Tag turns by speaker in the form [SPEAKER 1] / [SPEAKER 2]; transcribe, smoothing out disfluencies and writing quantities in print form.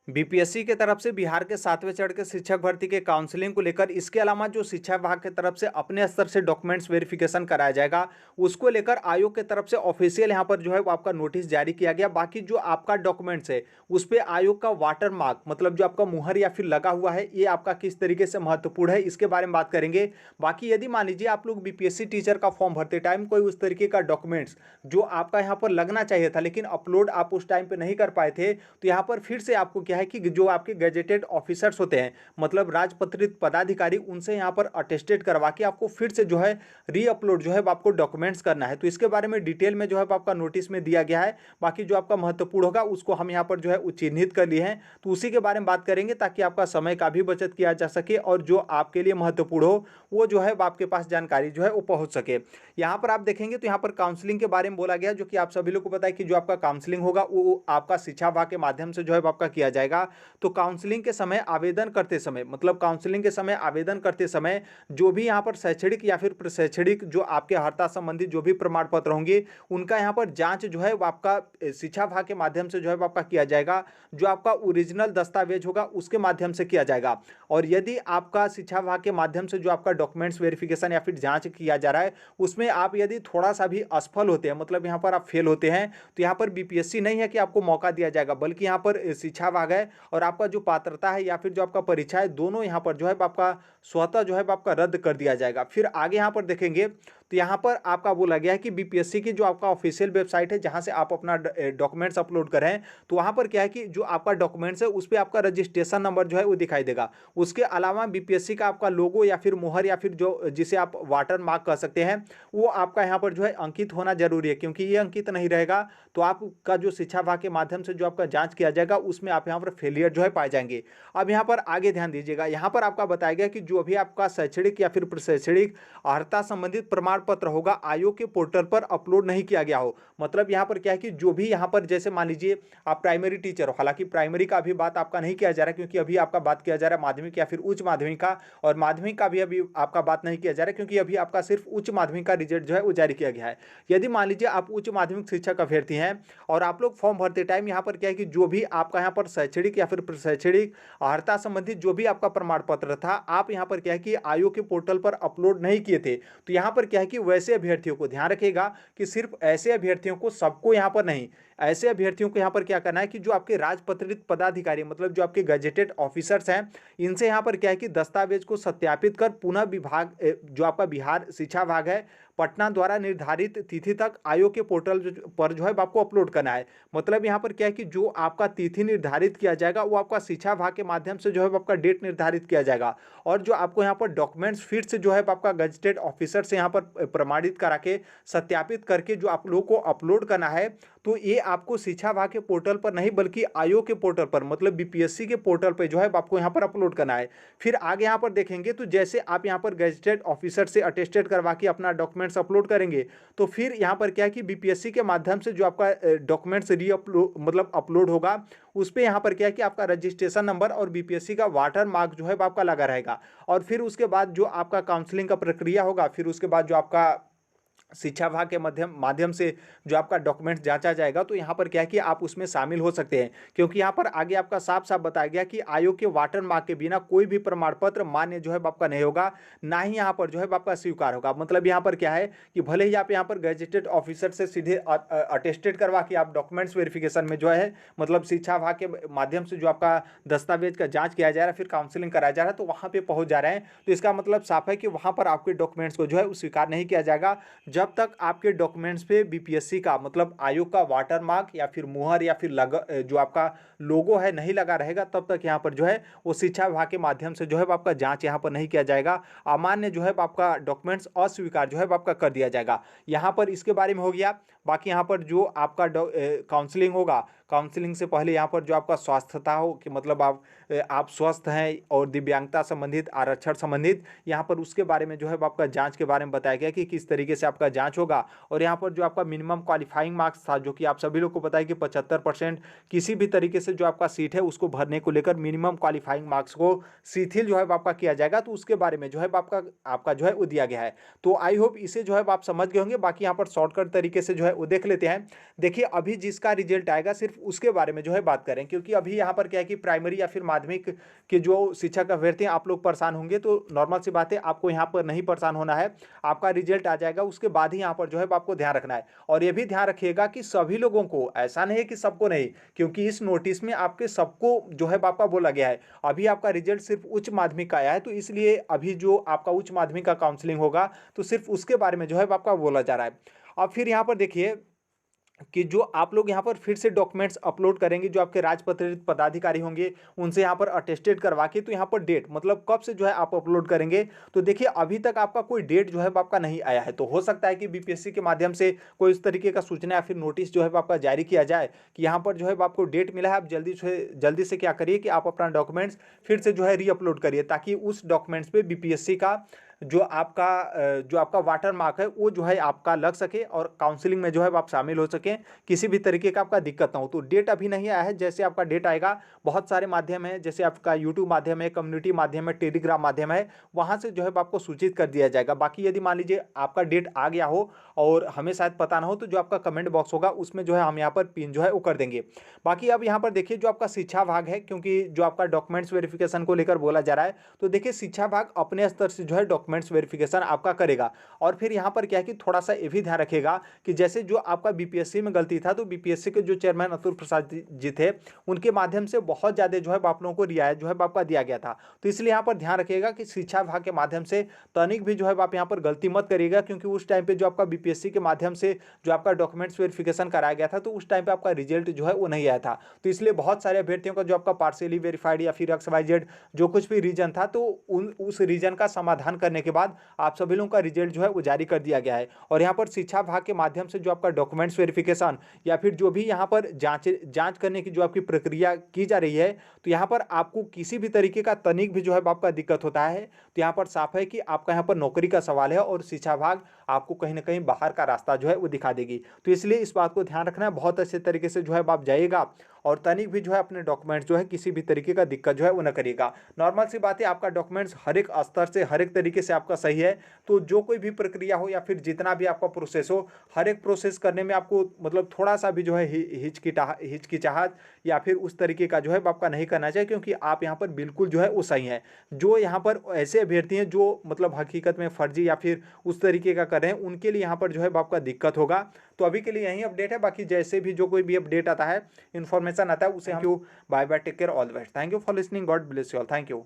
[SPEAKER 1] BPSC की तरफ से बिहार के 7वें चरण के शिक्षक भर्ती के काउंसलिंग को लेकर, इसके अलावा जो शिक्षा विभाग की तरफ से अपने स्तर से डॉक्यूमेंट्स वेरिफिकेशन कराया जाएगा, उसको लेकर आयोग की तरफ से ऑफिशियल यहाँ पर जो है वो आपका नोटिस जारी किया गया। बाकी जो आपका डॉक्यूमेंट्स है उस पर आयोग का वाटर मार्क, मतलब जो आपका मुहर या फिर लगा हुआ है, ये आपका किस तरीके से महत्वपूर्ण है, इसके बारे में बात करेंगे। बाकी यदि मान लीजिए आप लोग बीपीएससी टीचर का फॉर्म भरते टाइम कोई उस तरीके का डॉक्यूमेंट्स जो आपका यहाँ पर लगना चाहिए था लेकिन अपलोड आप उस टाइम पे नहीं कर पाए थे, तो यहाँ पर फिर से आपको क्या है कि जो आपके गजेटेड ऑफिसर्स होते हैं, मतलब राजपत्रित पदाधिकारी, उनसे यहाँ पर अटेस्टेड करवा के आपको फिर से जो है री अपलोड जो है आपको डॉक्यूमेंट्स करना है। तो इसके बारे में डिटेल में जो है आपका नोटिस में दिया गया है। बाकी जो आपका महत्वपूर्ण होगा उसको हम यहाँ पर जो है चिन्हित कर लिए हैं, तो उसी के बारे में बात करेंगे ताकि आपका समय का भी बचत किया जा सके और जो आपके लिए महत्वपूर्ण हो वो जो है आपके पास जानकारी जो है वो पहुंच सके। यहाँ पर आप देखेंगे तो यहाँ पर काउंसलिंग के बारे में बोला गया, जो कि आप सभी लोग को पता है कि जो आपका काउंसलिंग होगा वो आपका शिक्षा विभाग के माध्यम से जो है आपका किया जाएगा। तो काउंसलिंग के समय आवेदन करते समय, मतलब काउंसलिंग के समय आवेदन करते समय जो भी यहाँ पर शैक्षणिक या फिर प्रशैक्षणिक जो आपके अर्हता संबंधित जो भी प्रमाण पत्र होंगे, उनका यहाँ पर जांच जो है वो आपका शिक्षा विभाग के माध्यम से जो है आपका किया जाएगा। जो आपका ओरिजिनल दस्तावेज होगा उसके माध्यम से किया जाएगा। और यदि आपका शिक्षा विभाग के माध्यम से जो आपका डॉक्यूमेंट्स वेरिफिकेशन या फिर जांच किया जा रहा है उसमें आप यदि थोड़ा सा भी असफल होते हैं, मतलब यहाँ पर आप फेल होते हैं, तो यहाँ पर बीपीएससी नहीं है कि आपको मौका दिया जाएगा, बल्कि यहाँ पर शिक्षा विभाग है और आपका जो पात्रता है या फिर जो आपका परीक्षा है, दोनों यहाँ पर जो है आपका स्वतः जो है आपका रद्द कर दिया जाएगा। फिर आगे यहाँ पर देखेंगे तो यहाँ पर आपका बोला गया है कि बीपीएससी की जो आपका ऑफिशियल वेबसाइट है जहाँ से आप अपना डॉक्यूमेंट्स अपलोड करें, तो वहाँ पर क्या है कि जो आपका डॉक्यूमेंट्स है उस पर आपका रजिस्ट्रेशन नंबर जो है वो दिखाई देगा। उसके अलावा बीपीएससी का आपका लोगो या फिर मुहर या फिर जो जिसे आप वाटर मार्क कह सकते हैं, वो आपका यहाँ पर जो है अंकित होना जरूरी है, क्योंकि ये अंकित नहीं रहेगा तो आपका जो शिक्षा विभाग के माध्यम से जो आपका जांच किया जाएगा उसमें आप यहाँ पर फेलियर जो है पाए जाएंगे। अब यहाँ पर आगे ध्यान दीजिएगा, यहाँ पर आपका बताया गया कि जो भी आपका शैक्षणिक या फिर प्रशैक्षणिक अर्हता संबंधित प्रमाण पत्र होगा आयोग के पोर्टल पर अपलोड नहीं किया गया हो। मतलब यहाँ पर क्या है कि जो भी यहाँ पर जैसे मान लीजिए आप प्राइमरी टीचर हो, हालांकि प्राइमरी का अभी बात आपका नहीं किया जा रहा है क्योंकि अभी आपका बात किया जा रहा है माध्यमिक या फिर उच्च माध्यमिक का, और माध्यमिक का भी अभी आपका बात नहीं किया जा रहा है क्योंकि अभी आपका सिर्फ उच्च माध्यमिक का रिजल्ट जो है वो जारी किया गया है। यदि मान लीजिए आप उच्च माध्यमिक शिक्षक अभ्यर्थी हैं और आप लोग फॉर्म भरते टाइम यहाँ पर क्या है कि जो भी आपका यहाँ पर शैक्षणिक या फिर प्रशैक्षणिक अर्हता संबंधित जो भी आपका प्रमाण पत्र था, आप यहाँ पर क्या है कि आयोग के पोर्टल पर अपलोड नहीं किए थे, तो यहाँ पर क्या है कि वैसे अभ्यर्थियों को ध्यान रखिएगा कि सिर्फ ऐसे अभ्यर्थियों को, सबको यहाँ पर नहीं, ऐसे अभ्यर्थियों को यहाँ पर क्या करना है कि जो आपके राजपत्रित पदाधिकारी, मतलब जो आपके गजेटेड ऑफिसर्स हैं, इनसे यहाँ पर क्या है कि दस्तावेज को सत्यापित कर पुनः विभाग जो आपका बिहार शिक्षा विभाग है पटना द्वारा निर्धारित तिथि तक आयोग के पोर्टल पर जो है आपको अपलोड करना है। मतलब यहाँ पर क्या है कि जो आपका तिथि निर्धारित किया जाएगा वो आपका शिक्षा विभाग के माध्यम से जो है आपका डेट निर्धारित किया जाएगा, और जो आपको यहाँ पर डॉक्यूमेंट्स फिर से जो है आपका गजेटेड ऑफिसर से यहाँ पर प्रमाणित करा के सत्यापित करके जो आप लोग को अपलोड करना है, तो ये आपको शिक्षा विभाग के पोर्टल पर नहीं बल्कि आयोग के पोर्टल पर, मतलब बीपीएससी के पोर्टल पर जो है आपको यहाँ पर अपलोड करना है। फिर आगे यहाँ पर देखेंगे तो जैसे आप यहाँ पर गजेटेड ऑफिसर से अटेस्टेड करवा के अपना डॉक्यूमेंट्स अपलोड करेंगे, तो फिर यहाँ पर क्या है कि बीपीएससी के माध्यम से जो आपका डॉक्यूमेंट्स री अपलोड मतलब अपलोड होगा उस पर यहाँ पर क्या है कि आपका रजिस्ट्रेशन नंबर और बीपीएससी का वाटर मार्क जो है आपका लगा रहेगा। और फिर उसके बाद जो आपका काउंसलिंग का प्रक्रिया होगा, फिर उसके बाद जो आपका शिक्षा विभाग के माध्यम से जो आपका डॉक्यूमेंट्स जांचा जाएगा, तो यहाँ पर क्या है कि आप उसमें शामिल हो सकते हैं, क्योंकि यहाँ पर आगे आपका साफ साफ बताया गया कि आयोग के वाटर मार्क के बिना कोई भी प्रमाण पत्र मान्य जो है आपका नहीं होगा, ना ही यहाँ पर जो है आपका स्वीकार होगा। मतलब यहाँ पर क्या है कि भले ही आप यहाँ पर गजेटेड ऑफिसर से सीधे अटेस्टेड करवा के आप डॉक्यूमेंट्स वेरिफिकेशन में जो है, मतलब शिक्षा विभाग के माध्यम से जो आपका दस्तावेज का जाँच किया जा रहा है, फिर काउंसलिंग कराया जा रहा है, तो वहाँ पर पहुँच जा रहे हैं, तो इसका मतलब साफ है कि वहाँ पर आपके डॉक्यूमेंट्स को जो है स्वीकार नहीं किया जाएगा जब तक आपके डॉक्यूमेंट्स पे बीपीएससी का, मतलब आयोग का वाटर मार्क या फिर मुहर या फिर जो आपका लोगो है नहीं लगा रहेगा, तब तक यहाँ पर जो है वो शिक्षा विभाग के माध्यम से जो है आपका जांच यहाँ पर नहीं किया जाएगा। अमान्य जो है आपका डॉक्यूमेंट्स अस्वीकार जो है आपका कर दिया जाएगा। यहाँ पर इसके बारे में हो गया। बाकी यहाँ पर जो आपका काउंसलिंग होगा, काउंसलिंग से पहले यहाँ पर जो आपका स्वास्थ्यता हो कि मतलब आप स्वस्थ हैं और दिव्यांगता संबंधित, आरक्षण संबंधित, यहाँ पर उसके बारे में जो है आपका जांच के बारे में बताया गया कि किस तरीके से आपका जांच होगा। और यहाँ पर जो आपका मिनिमम क्वालिफाइंग मार्क्स था, जो कि आप सभी लोग को पता है कि 75% किसी भी तरीके से जो आपका सीट है उसको भरने को लेकर मिनिमम क्वालिफाइंग मार्क्स को शिथिल जो है आपका किया जाएगा, तो उसके बारे में जो है आपका जो है वो दिया गया है। तो आई होप इसे जो है आप समझ गए होंगे। बाकी यहाँ पर शॉर्टकट तरीके से जो है वो देख लेते हैं। देखिए अभी जिसका रिजल्ट आएगा सिर्फ उसके बारे में जो है बात करें, क्योंकि अभी यहाँ पर क्या है कि प्राइमरी या फिर माध्यमिक के जो शिक्षक अभ्यर्थी हैं आप लोग परेशान होंगे, तो नॉर्मल सी बात है, आपको यहाँ पर नहीं परेशान होना है। आपका रिजल्ट आ जाएगा उसके बाद ही यहाँ पर जो है आपको ध्यान रखना है। और ये भी ध्यान रखिएगा कि सभी लोगों को, ऐसा नहीं है कि सबको नहीं, क्योंकि इस नोटिस में आपके सबको जो है आपका बोला गया है। अभी आपका रिजल्ट सिर्फ उच्च माध्यमिक का आया है, तो इसलिए अभी जो आपका उच्च माध्यमिक का काउंसलिंग होगा तो सिर्फ उसके बारे में जो है आपका बोला जा रहा है। अब फिर यहाँ पर देखिए कि जो आप लोग यहाँ पर फिर से डॉक्यूमेंट्स अपलोड करेंगे, जो आपके राजपत्रित पदाधिकारी होंगे उनसे यहाँ पर अटेस्टेड करवा के, तो यहाँ पर डेट मतलब कब से जो है आप अपलोड करेंगे। तो देखिए अभी तक आपका कोई डेट जो है आपका नहीं आया है, तो हो सकता है कि बीपीएससी के माध्यम से कोई इस तरीके का सूचना या फिर नोटिस जो है आपका जारी किया जाए कि यहाँ पर जो है आपको डेट मिला है। आप जल्दी से क्या करिए कि आप अपना डॉक्यूमेंट्स फिर से जो है रीअपलोड करिए, ताकि उस डॉक्यूमेंट्स पे बीपीएससी का जो आपका वाटर मार्क है वो जो है आपका लग सके और काउंसलिंग में जो है आप शामिल हो सकें, किसी भी तरीके का आपका दिक्कत ना हो। तो डेट अभी नहीं आया है, जैसे आपका डेट आएगा बहुत सारे माध्यम है, जैसे आपका यूट्यूब माध्यम है, कम्युनिटी माध्यम है, टेलीग्राम माध्यम है, वहाँ से जो है आपको सूचित कर दिया जाएगा। बाकी यदि मान लीजिए आपका डेट आ गया हो और हमें शायद पता ना हो, तो जो आपका कमेंट बॉक्स होगा उसमें जो है हम यहाँ पर पिन जो है वो कर देंगे। बाकी अब यहाँ पर देखिए जो आपका शिक्षा भाग है, क्योंकि जो आपका डॉक्यूमेंट्स वेरिफिकेशन को लेकर बोला जा रहा है, तो देखिए शिक्षा भाग अपने स्तर से जो है डॉक्यूमेंट्स वेरिफिकेशन आपका करेगा। और फिर यहाँ पर क्या है कि थोड़ा सा ये भी ध्यान रखेगा कि जैसे जो आपका बीपीएससी में गलती था, तो बीपीएससी के जो चेयरमैन अतुल प्रसाद जी थे, उनके माध्यम से बहुत ज़्यादा जो है आप लोगों को रियायत जो है आपका दिया गया था। तो इसलिए यहाँ पर ध्यान रखिएगा कि शिक्षा विभाग के माध्यम से तनिक भी जो है आप यहाँ पर गलती मत करिएगा, क्योंकि उस टाइम पे जो आपका बीपीएससी के माध्यम से जो आपका डॉक्यूमेंट्स वेरिफिकेशन कराया गया था, तो उस टाइम पे आपका रिजल्ट जो है वो नहीं आया था। तो इसलिए बहुत सारे अभ्यर्थियों का जो आपका पार्शियली वेरीफाइड या फिर XYZ जो कुछ भी रीजन था, तो उस रीजन का समाधान करने के बाद आप सभी लोगों का रिजल्ट जो है वो जारी कर दिया गया है। और यहाँ पर शिक्षा विभाग के माध्यम से जो आपका डॉक्यूमेंट्स वेरिफिकेशन या फिर जो भी यहाँ पर जांच करने की जो आपकी प्रक्रिया की जा रही है, तो यहाँ पर आपको किसी भी तरीके का तनिक भी जो है आपका दिक्कत होता है, तो यहाँ पर साफ है कि आपका यहाँ पर नौकरी का सवाल है और शिक्षा विभाग आपको कहीं ना कहीं बाहर का रास्ता जो है वो दिखा देगी। तो इसलिए इस बात को ध्यान रखना है, बहुत अच्छे तरीके से जो है आप जाइएगा और तनिक भी जो है अपने डॉक्यूमेंट्स जो है किसी भी तरीके का दिक्कत जो है वो न करिएगा। नॉर्मल सी बात है, आपका डॉक्यूमेंट्स हर एक स्तर से हर एक तरीके से आपका सही है, तो जो कोई भी प्रक्रिया हो या फिर जितना भी आपका प्रोसेस हो, हर एक प्रोसेस करने में आपको मतलब थोड़ा सा भी जो है हिचकिचाहट या फिर उस तरीके का जो है आपका नहीं करना चाहिए, क्योंकि आप यहाँ पर बिल्कुल जो है वो सही है। जो यहाँ पर ऐसे अभ्यर्थी हैं जो मतलब हकीकत में फर्जी या फिर उस तरीके का कर रहे हैं, उनके लिए यहाँ पर जो है आपका दिक्कत होगा। तो अभी के लिए यही अपडेट है, बाकी जैसे भी जो कोई भी अपडेट आता है, इन्फॉर्मेशन आता है, उसे हम bye bye, take care, all the best, thank you for listening, God bless you all, thank you.